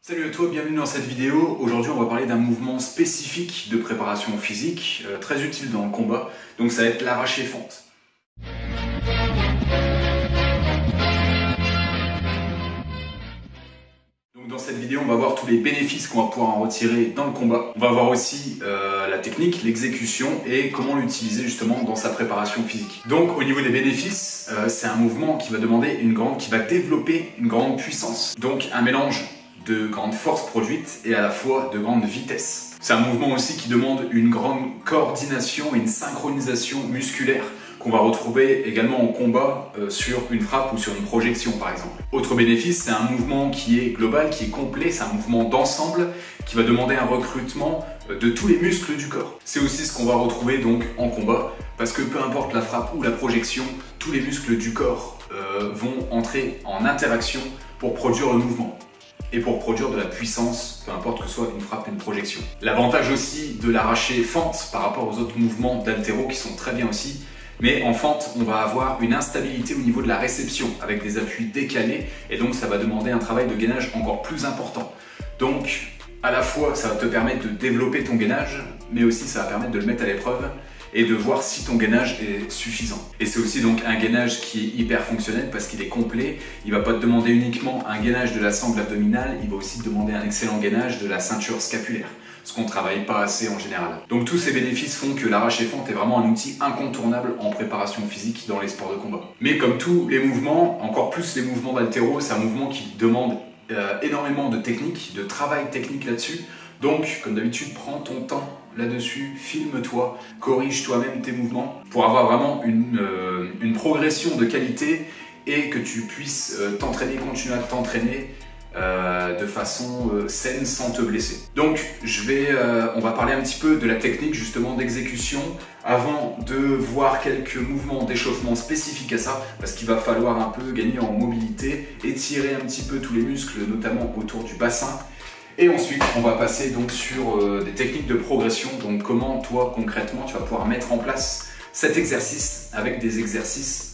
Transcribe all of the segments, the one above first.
Salut à toi, bienvenue dans cette vidéo. Aujourd'hui on va parler d'un mouvement spécifique de préparation physique, très utile dans le combat, donc ça va être l'arraché-fente. Donc dans cette vidéo on va voir tous les bénéfices qu'on va pouvoir en retirer dans le combat. On va voir aussi la technique, l'exécution et comment l'utiliser justement dans sa préparation physique. Donc au niveau des bénéfices, c'est un mouvement qui va développer une grande puissance. Donc un mélange de grande force produite et à la fois de grande vitesse. C'est un mouvement aussi qui demande une grande coordination et une synchronisation musculaire qu'on va retrouver également en combat sur une frappe ou sur une projection par exemple. Autre bénéfice, c'est un mouvement qui est global, qui est complet, c'est un mouvement d'ensemble qui va demander un recrutement de tous les muscles du corps. C'est aussi ce qu'on va retrouver donc en combat parce que peu importe la frappe ou la projection, tous les muscles du corps vont entrer en interaction pour produire le mouvement et pour produire de la puissance, peu importe que ce soit une frappe ou une projection. L'avantage aussi de l'arraché-fente par rapport aux autres mouvements d'haltéro qui sont très bien aussi, mais en fente, on va avoir une instabilité au niveau de la réception avec des appuis décalés et donc ça va demander un travail de gainage encore plus important. Donc à la fois ça va te permettre de développer ton gainage, mais aussi ça va permettre de le mettre à l'épreuve et de voir si ton gainage est suffisant. Et c'est aussi donc un gainage qui est hyper fonctionnel parce qu'il est complet. Il ne va pas te demander uniquement un gainage de la sangle abdominale, il va aussi te demander un excellent gainage de la ceinture scapulaire, ce qu'on ne travaille pas assez en général. Donc tous ces bénéfices font que l'arraché-fente est vraiment un outil incontournable en préparation physique dans les sports de combat. Mais comme tous les mouvements, encore plus les mouvements d'haltéro, c'est un mouvement qui demande énormément de technique, de travail technique là-dessus. Donc, comme d'habitude, prends ton temps là-dessus, filme-toi, corrige toi-même tes mouvements pour avoir vraiment une progression de qualité et que tu puisses t'entraîner, continuer à t'entraîner de façon saine sans te blesser. Donc, on va parler un petit peu de la technique justement d'exécution avant de voir quelques mouvements d'échauffement spécifiques à ça parce qu'il va falloir un peu gagner en mobilité, étirer un petit peu tous les muscles, notamment autour du bassin. Et ensuite, on va passer donc sur des techniques de progression, donc comment toi concrètement tu vas pouvoir mettre en place cet exercice avec des exercices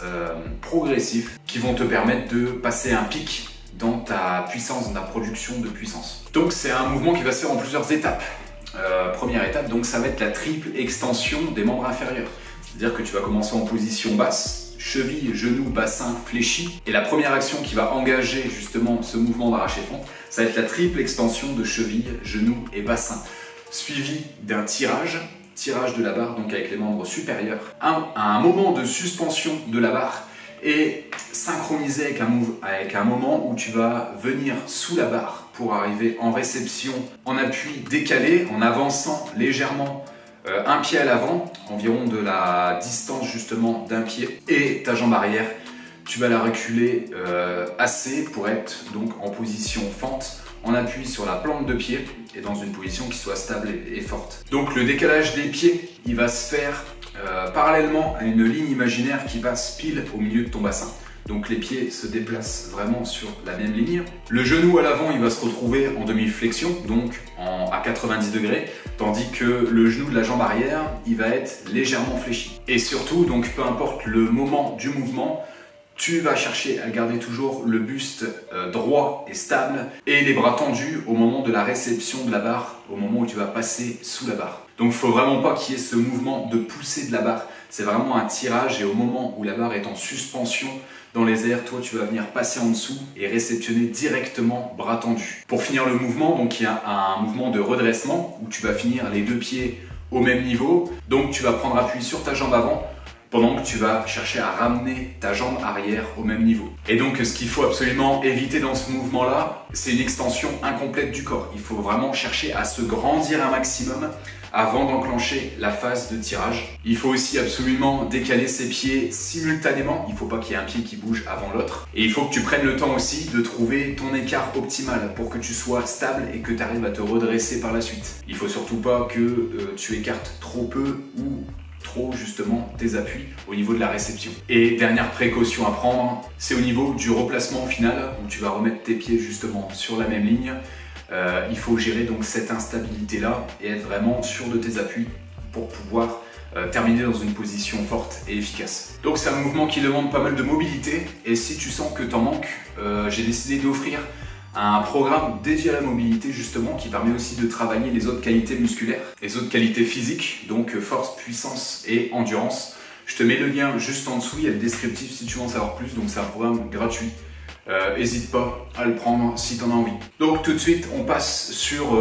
progressifs qui vont te permettre de passer un pic dans ta puissance, dans ta production de puissance. Donc c'est un mouvement qui va se faire en plusieurs étapes. Première étape, donc ça va être la triple extension des membres inférieurs. C'est-à-dire que tu vas commencer en position basse, cheville, genou, bassin fléchi. Et la première action qui va engager justement ce mouvement d'arraché-fente, ça va être la triple extension de cheville, genou et bassin. Suivi d'un tirage de la barre, donc avec les membres supérieurs, à un moment de suspension de la barre et synchronisé avec un moment où tu vas venir sous la barre pour arriver en réception, en appui décalé, en avançant légèrement un pied à l'avant, environ de la distance justement d'un pied, et ta jambe arrière, tu vas la reculer assez pour être donc en position fente, en appui sur la plante de pied et dans une position qui soit stable et forte. Donc le décalage des pieds, il va se faire parallèlement à une ligne imaginaire qui passe pile au milieu de ton bassin. Donc les pieds se déplacent vraiment sur la même ligne. Le genou à l'avant, il va se retrouver en demi-flexion, donc à 90 degrés, tandis que le genou de la jambe arrière, il va être légèrement fléchi. Et surtout, donc peu importe le moment du mouvement, tu vas chercher à garder toujours le buste droit et stable et les bras tendus au moment de la réception de la barre, au moment où tu vas passer sous la barre. Donc il ne faut vraiment pas qu'il y ait ce mouvement de poussée de la barre. C'est vraiment un tirage et au moment où la barre est en suspension dans les airs, toi tu vas venir passer en dessous et réceptionner directement bras tendus. Pour finir le mouvement, donc il y a un mouvement de redressement où tu vas finir les deux pieds au même niveau. Donc tu vas prendre appui sur ta jambe avant pendant que tu vas chercher à ramener ta jambe arrière au même niveau. Et donc ce qu'il faut absolument éviter dans ce mouvement-là, c'est une extension incomplète du corps. Il faut vraiment chercher à se grandir un maximum avant d'enclencher la phase de tirage. Il faut aussi absolument décaler ses pieds simultanément. Il ne faut pas qu'il y ait un pied qui bouge avant l'autre. Et il faut que tu prennes le temps aussi de trouver ton écart optimal pour que tu sois stable et que tu arrives à te redresser par la suite. Il ne faut surtout pas que tu écartes trop peu ou trop justement tes appuis au niveau de la réception. Et dernière précaution à prendre, c'est au niveau du replacement final où tu vas remettre tes pieds justement sur la même ligne. Il faut gérer donc cette instabilité là et être vraiment sûr de tes appuis pour pouvoir terminer dans une position forte et efficace. Donc c'est un mouvement qui demande pas mal de mobilité et si tu sens que t'en manques, j'ai décidé d'offrir un programme dédié à la mobilité justement qui permet aussi de travailler les autres qualités musculaires, les autres qualités physiques, donc force, puissance et endurance. Je te mets le lien juste en dessous, il y a le descriptif si tu veux en savoir plus, donc c'est un programme gratuit. N'hésite pas à le prendre si tu en as envie. Donc tout de suite, on passe sur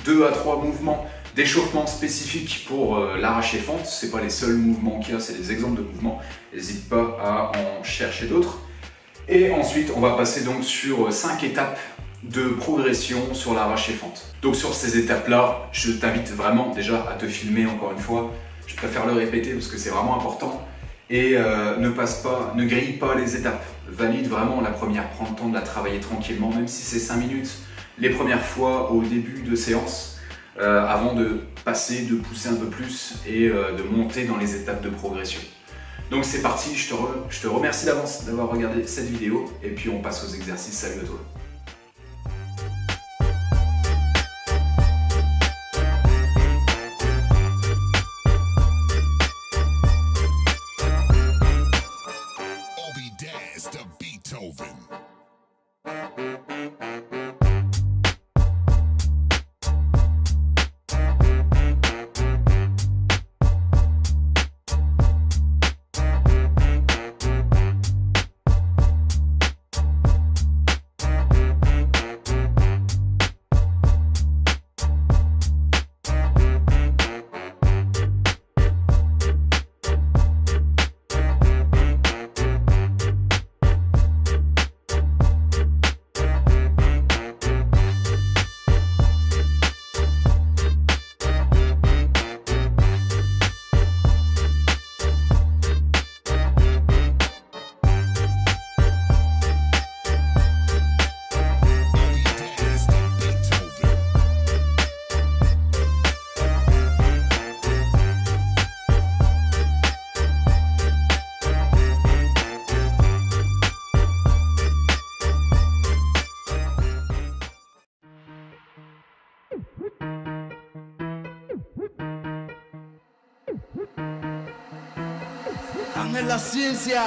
2 à 3 mouvements d'échauffement spécifiques pour l'arraché-fente. Ce n'est pas les seuls mouvements qu'il y a, c'est des exemples de mouvements. N'hésite pas à en chercher d'autres. Et ensuite, on va passer donc sur 5 étapes de progression sur l'arraché-fente. Donc sur ces étapes-là, je t'invite vraiment déjà à te filmer encore une fois. Je préfère le répéter parce que c'est vraiment important. Et ne grille pas les étapes. Valide vraiment la première, prends le temps de la travailler tranquillement, même si c'est 5 minutes les premières fois au début de séance, avant de passer, de pousser un peu plus et de monter dans les étapes de progression. Donc c'est parti, je te remercie d'avance d'avoir regardé cette vidéo et puis on passe aux exercices. Salut à toi. Ángel La Ciencia.